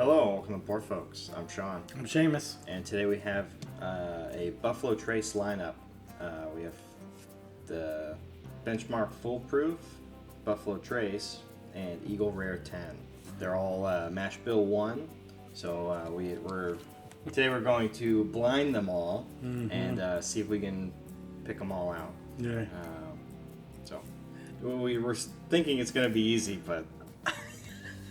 Hello, welcome to Poor Folks. I'm Sean, I'm Seamus. and today we have a Buffalo Trace lineup. We have the Benchmark Foolproof, Buffalo Trace, and Eagle Rare 10. They're all Mash Bill 1, so today we're going to blind them all and see if we can pick them all out. Yeah. So we were thinking it's going to be easy, but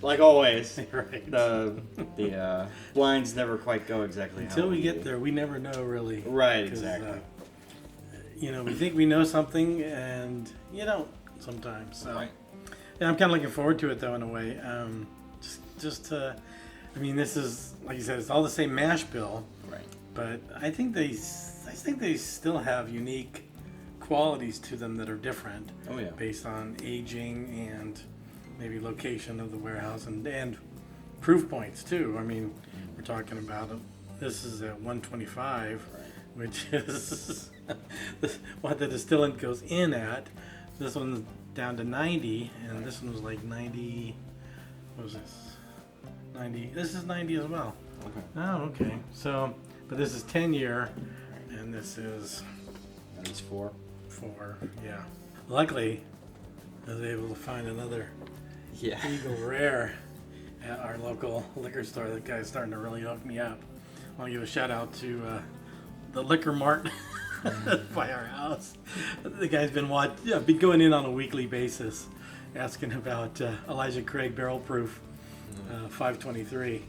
like always, Right. the blinds never quite go exactly Until how we get there, we never know really. Right, 'Cause, exactly. We think we know something, and you don't sometimes. So, Right. yeah, I'm kind of looking forward to it though, in a way. This is like you said, it's all the same mash bill, Right. but I think they still have unique qualities to them that are different. Oh yeah. Based on aging and maybe location of the warehouse and proof points too. I mean, we're talking about this is at 125, Right. which is what the distillant goes in at. This one's down to 90, and this one was like 90. What was this? 90. This is 90 as well. Okay. Oh, okay. So, but this is 10-year, and this is At least 4. 4. Yeah. Luckily, I was able to find another Yeah. Eagle Rare at our local liquor store. That guy's starting to really hook me up. I want to give a shout out to the Liquor Mart by our house. The guy's been going in on a weekly basis, asking about Elijah Craig Barrel Proof 523,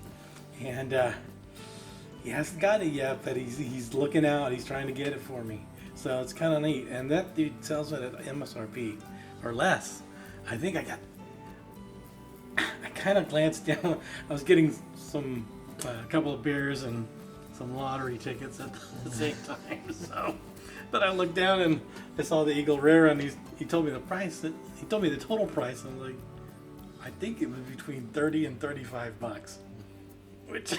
and he hasn't got it yet, but he's looking out. He's trying to get it for me, so it's kind of neat. And that dude sells it at MSRP or less. I think I kind of glanced down. I was getting a couple of beers and some lottery tickets at the same time. So, but I looked down and I saw the Eagle Rare, and he told me the price. He told me the total price. And I was like, I think it was between $30 and $35, which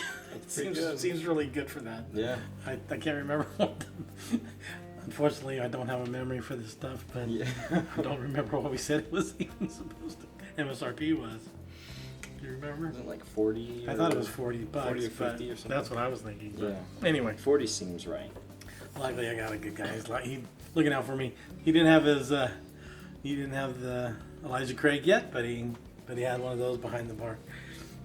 seems really good for that. Yeah. I can't remember what. Unfortunately, I don't have a memory for this stuff, but Yeah. I don't remember what we said it was even supposed to. MSRP was. Do you remember? Isn't it like 40? I thought it was $40, 40 or but 50 or something. that's what I was thinking. But Yeah. anyway, 40 seems right. luckily I got a good guy. He's looking out for me. He didn't have the Elijah Craig yet, but he had one of those behind the bar.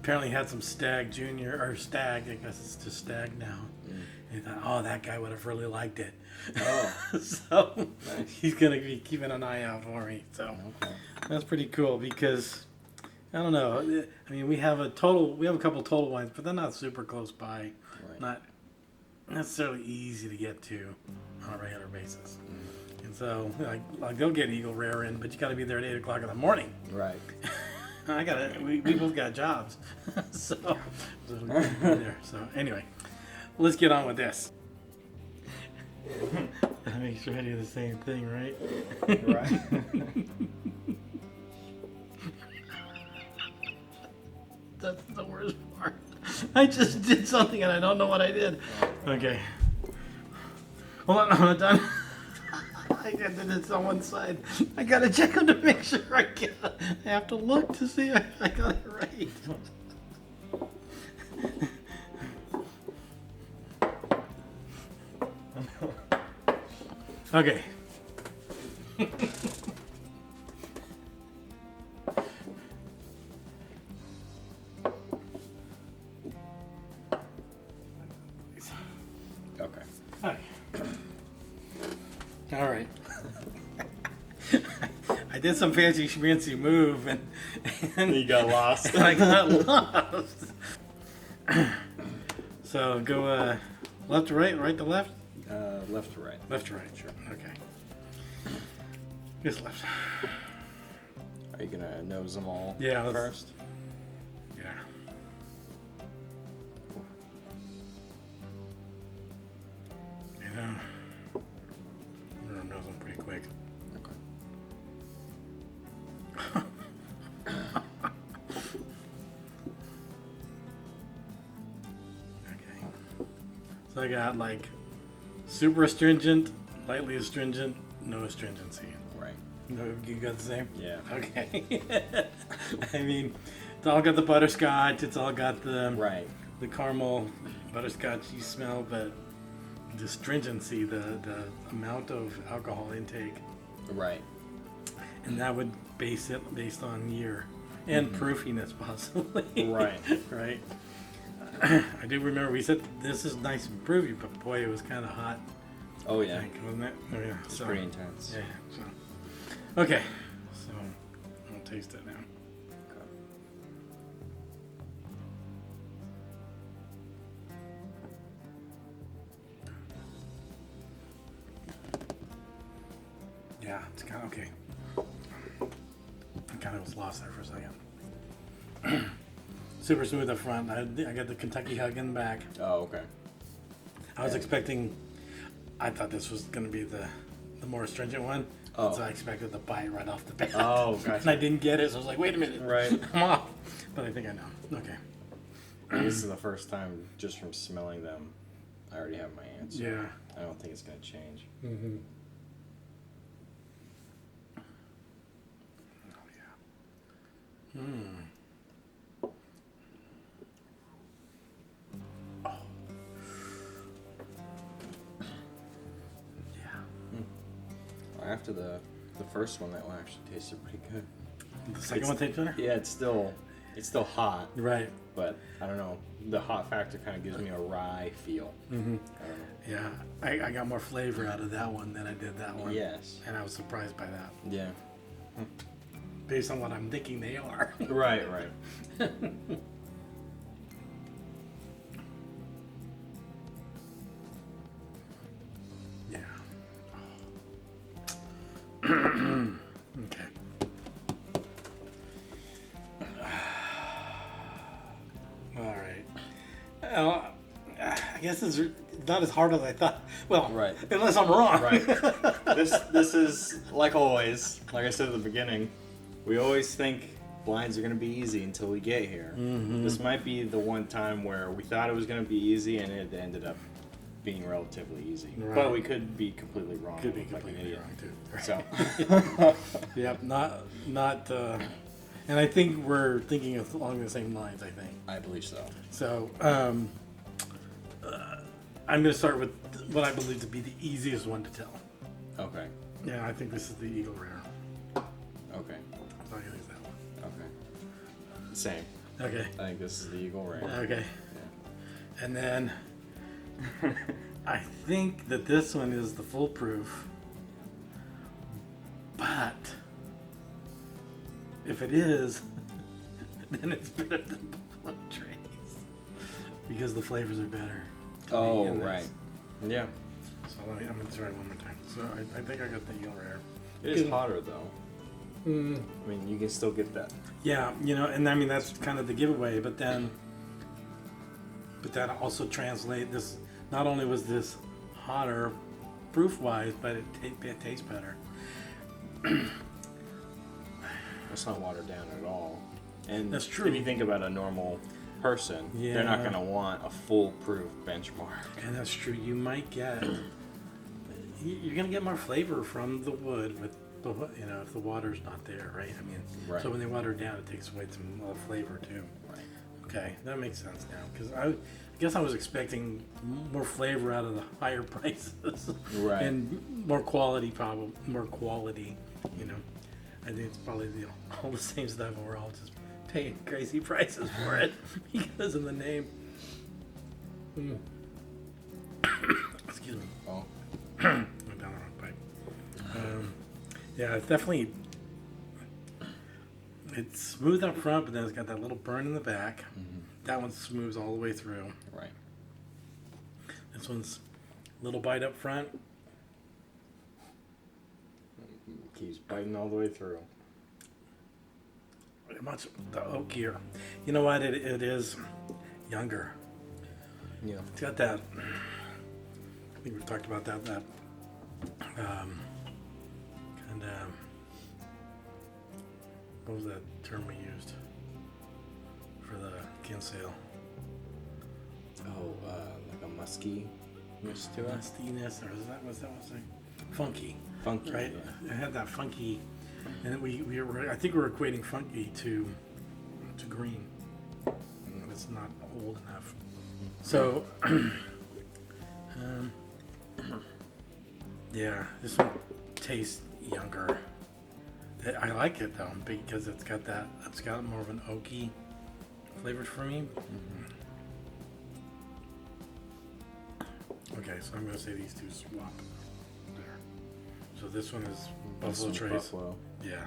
Apparently he had some Stag Junior or Stag. I guess it's just Stag now. And he thought, oh, that guy would have really liked it. Oh. So Nice. he's gonna be keeping an eye out for me. So Okay. that's pretty cool because I don't know. I mean, we have a couple total wines, but they're not super close by. Right. Not necessarily easy to get to on a regular basis. And so, like they'll get Eagle Rare in, but you got to be there at 8:00 in the morning. Right. We both got jobs, so we'll get there. So anyway, let's get on with this. That makes sure I do the same thing, right? Right. That's the worst part. I just did something and I don't know what I did. Okay. Hold on, I'm not done. I did this on one side. I gotta check them to make sure I get it. I have to look to see if I got it right. Okay. Okay. Hi. All right. I did some fancy move and You got lost. I got lost. So go left to right, right to left? Left to right. Left to right, sure. Okay. Just left. Are you gonna nose them all Yeah, let's- first? Yeah. You know, I'm gonna nose them pretty quick. Okay. Okay. So I got like super astringent, lightly astringent, no astringency. Right. No, you got the same? Yeah. Okay. I mean, It's all got the butterscotch. It's all got the Right. the caramel butterscotchy smell, but the stringency, the amount of alcohol intake, Right. and that would base it based on year and proofiness possibly. Right. Right. I do remember we said this is nice and proofy, but boy, it was kind of hot. Oh I yeah. think, wasn't it? Oh, yeah. It's So, pretty intense. yeah. So, okay. So I'll taste it now. Yeah, it's kind of okay. I kind of was lost there for a second. Super smooth up front. I got the Kentucky hug in the back. Oh, okay. I was Yeah. expecting. I thought this was going to be the more stringent one. Oh. So I expected the bite right off the bat. Oh, And I gotcha. didn't get it, so I was like, wait a minute. Right. I'm off. But I think I know. Okay. This is the first time, just from smelling them, I already have my answer. Yeah. I don't think it's gonna change. Mm-hmm. Oh, yeah. Oh. Yeah. Well, after the first one, that one actually tasted pretty good. The second It's- one tastes better? Yeah, it's still hot, Right. but I don't know. The hot factor kind of gives me a rye feel. Mm-hmm. I don't know. Yeah. I got more flavor out of that one than I did that one. Yes. And I was surprised by that. Yeah. Based on what I'm thinking they are. Right. Right. Yeah. Okay. All right. I guess it's not as hard as I thought. Well, Right. unless I'm wrong. Right. This is like always. Like I said at the beginning, we always think blinds are gonna be easy until we get here. Mm-hmm. This might be the one time where we thought it was gonna be easy and it ended up being relatively easy. Right. But we could be completely wrong. Could be like an completely idiot. wrong too. So. Yep. Not. And I think we're thinking along the same lines. I think. I believe so. So I'm going to start with what I believe to be the easiest one to tell. Okay. Yeah, I think this is the Eagle Rare. Okay. So I'm going to use that one. Okay. Same. Okay. I think this is the Eagle Ray. Okay. Yeah. And then I think that this one is the foolproof. But if it is, then it's better than Buffalo Trace because the flavors are better. to me Oh, in this. right. Yeah. So I'm going to try it one more time. So I think I got the Eagle Rare. It is hotter though. Mm, I mean, you can still get that. yeah, you know, and I mean that's kind of the giveaway. But that also translate this. Not only was this hotter, proof wise, but it tastes better. It's not watered down at all. And That's true. if you think about a normal person, they're not Yeah. going to want a foolproof benchmark. And that's true. You might get. You're gonna get more flavor from the wood with the you know if the water's not there, right? I mean, Right. so when they water it down, it takes away some flavor too. Right. Okay, that makes sense now because I guess I was expecting more flavor out of the higher prices, Right. and more quality, probably more quality. You know, I think it's probably all the same stuff, and we're all just paying crazy prices for it because of the name. Mm. Excuse me. Oh, Went down the wrong pipe. Yeah, it's definitely. It's smooth up front, but then it's got that little burn in the back. That one smooths all the way through. right. This one's a little bite up front. Keeps biting all the way through. Much the oak here. You know what? It is younger. Yeah. It's got that. I think we've talked about that. Kind of. What was that term we used for the Kinsale? Oh, like a musky mist to it. Mustiness, or was that what's it? Funky, Funky, right? yeah. It had that funky, and we were. I think we were equating funky to to green. It's not old enough. So, yeah, this one tastes younger. I like it though because it's got more of an oaky flavor for me. Okay, so I'm gonna say these two swap there. So this one is Buffalo Trace. Buffalo. Yeah,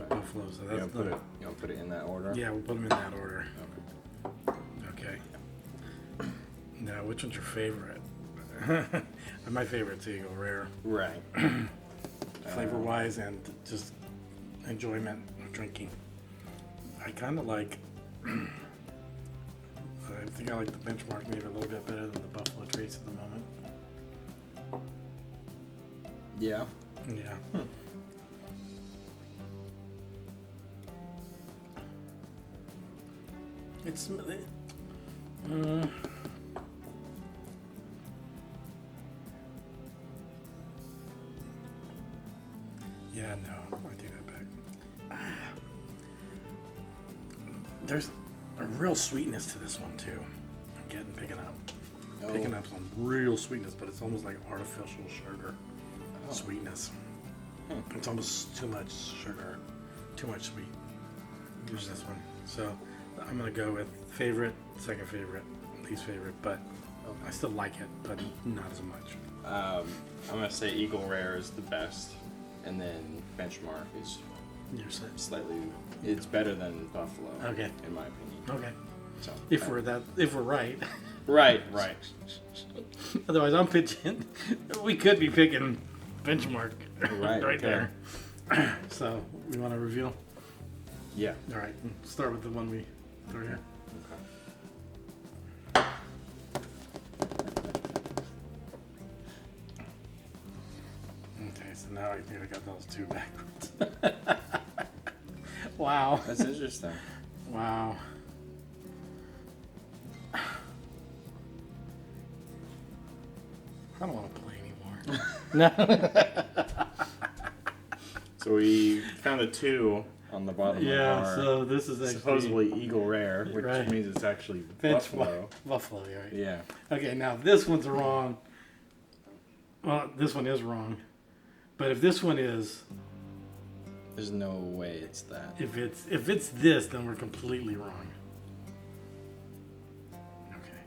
Buffalo. So You that's want to put it in that order? yeah. We'll put them in that order. Okay. Now, which one's your favorite? My favorite's Eagle Rare. Right. Flavor wise and just enjoyment of drinking. I kind of like. I think I like the Benchmark maybe a little bit better than the Buffalo Trace at the moment. Yeah. Yeah. It's. Yeah, no, I take that back. There's a real sweetness to this one too. Picking up some real sweetness, but it's almost like artificial sugar sweetness. It's almost too much sugar, too much sweet. Here's this one. So I'm gonna go with favorite, second favorite, least favorite, but I still like it, but not as much. I'm gonna say Eagle Rare is the best, and then Benchmark is You're set. slightly. It's better than Buffalo. Okay. In my opinion. Okay. So. If we're right. Right. Right. Otherwise, I'm pitching. We could be picking Benchmark Right, right okay. there. So we want to reveal. Yeah. All right. Start with the one we throw here. Okay. So now I think I got those two backwards. Wow. That's interesting. Wow. I don't want to play anymore. No. So we found a 2 on the bottom Yeah, of our so this is actually supposedly Eagle Rare, which Right. means it's actually Buffalo. Buffalo. Buffalo, right? Yeah. Okay, now this one's wrong. Well, this one is wrong. But if this one is, There's no way it's that. if it's this, then we're completely wrong. Okay.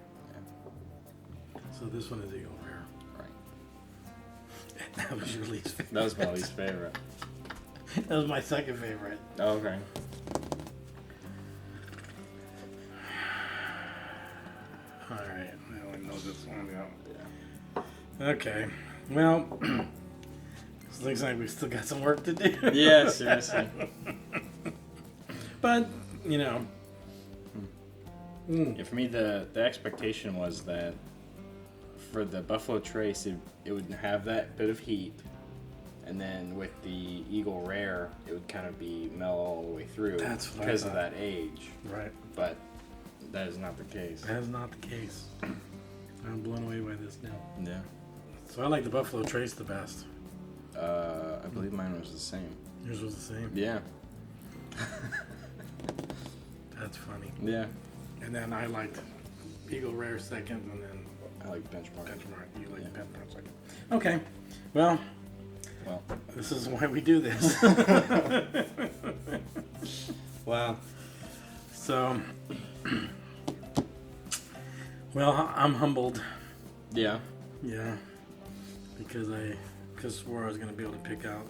So this one is Eagle Rare. Right. That was your least favorite. That was my least favorite. That was my second favorite. Oh, okay. All right, I only know this one. Yeah. Okay, well, it looks like we've still got some work to do. Yeah, seriously. But, you know. Yeah, for me, the expectation was that for the Buffalo Trace, it would have that bit of heat, and then with the Eagle Rare, it would kind of be mellow all the way through. That's what I because of thought. that age. Right. But that is not the case. That is not the case. I'm blown away by this now. Yeah. So I like the Buffalo Trace the best. I believe mine was the same. Yours was the same. Yeah. That's funny. Yeah. And then I liked Eagle Rare second, and then I like Benchmark. Benchmark. You like Yeah. Benchmark second. Okay. Well, Well. this is why we do this. Wow. So, well, I'm humbled. Yeah. Yeah, because I swore I was going to be able to pick out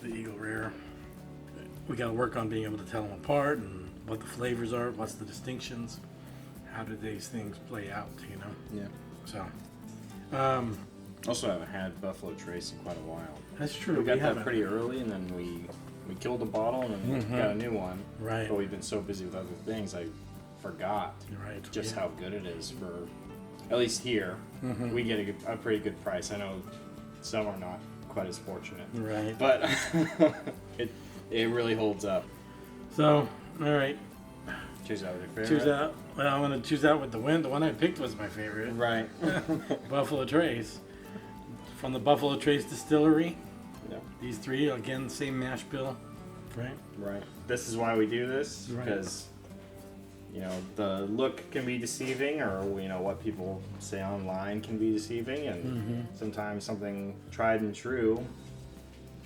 the Eagle Rare. We got to work on being able to tell them apart and what the flavors are, what's the distinctions, how do these things play out, you know? Yeah. So, Also, haven't had Buffalo Trace in quite a while. that's true. We got that haven't- pretty early, and then we killed a bottle, and then got a new one. Right. But we've been so busy with other things, I forgot Right. just yeah. how good it is for, at least here, we get a pretty good price. I know some are not quite as fortunate, Right. but it really holds up. So, all right. Choose out your favorite. Choose out. Well, I'm going to choose out with the win. The one I picked was my favorite. Right. Buffalo Trace. From the Buffalo Trace Distillery. Yep. These three, again, same mash bill. Right. Right. This is why we do this, Right. because the look can be deceiving, or what people say online can be deceiving, and sometimes something tried and true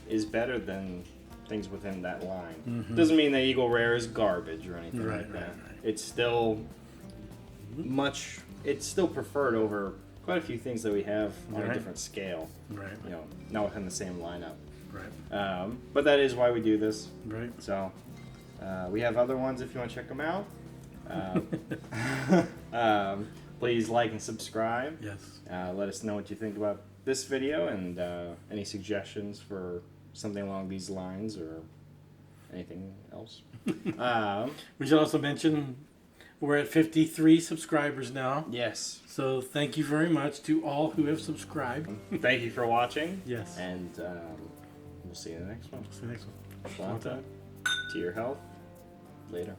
is better than things within that line. Doesn't mean that Eagle Rare is garbage or anything Right, like that. right. It's still it's still preferred over quite a few things that we have on a Right. different scale. Right. Not within the same lineup. Right. But that is why we do this. Right. So we have other ones if you want to check them out. Please like and subscribe. Yes. Let us know what you think about this video, and any suggestions for something along these lines or anything else. We should also mention we're at 53 subscribers now. Yes. So thank you very much to all who have subscribed. Thank you for watching. Yes. And we'll see you in the next one. See you next one. Shlanta, to your health. Later.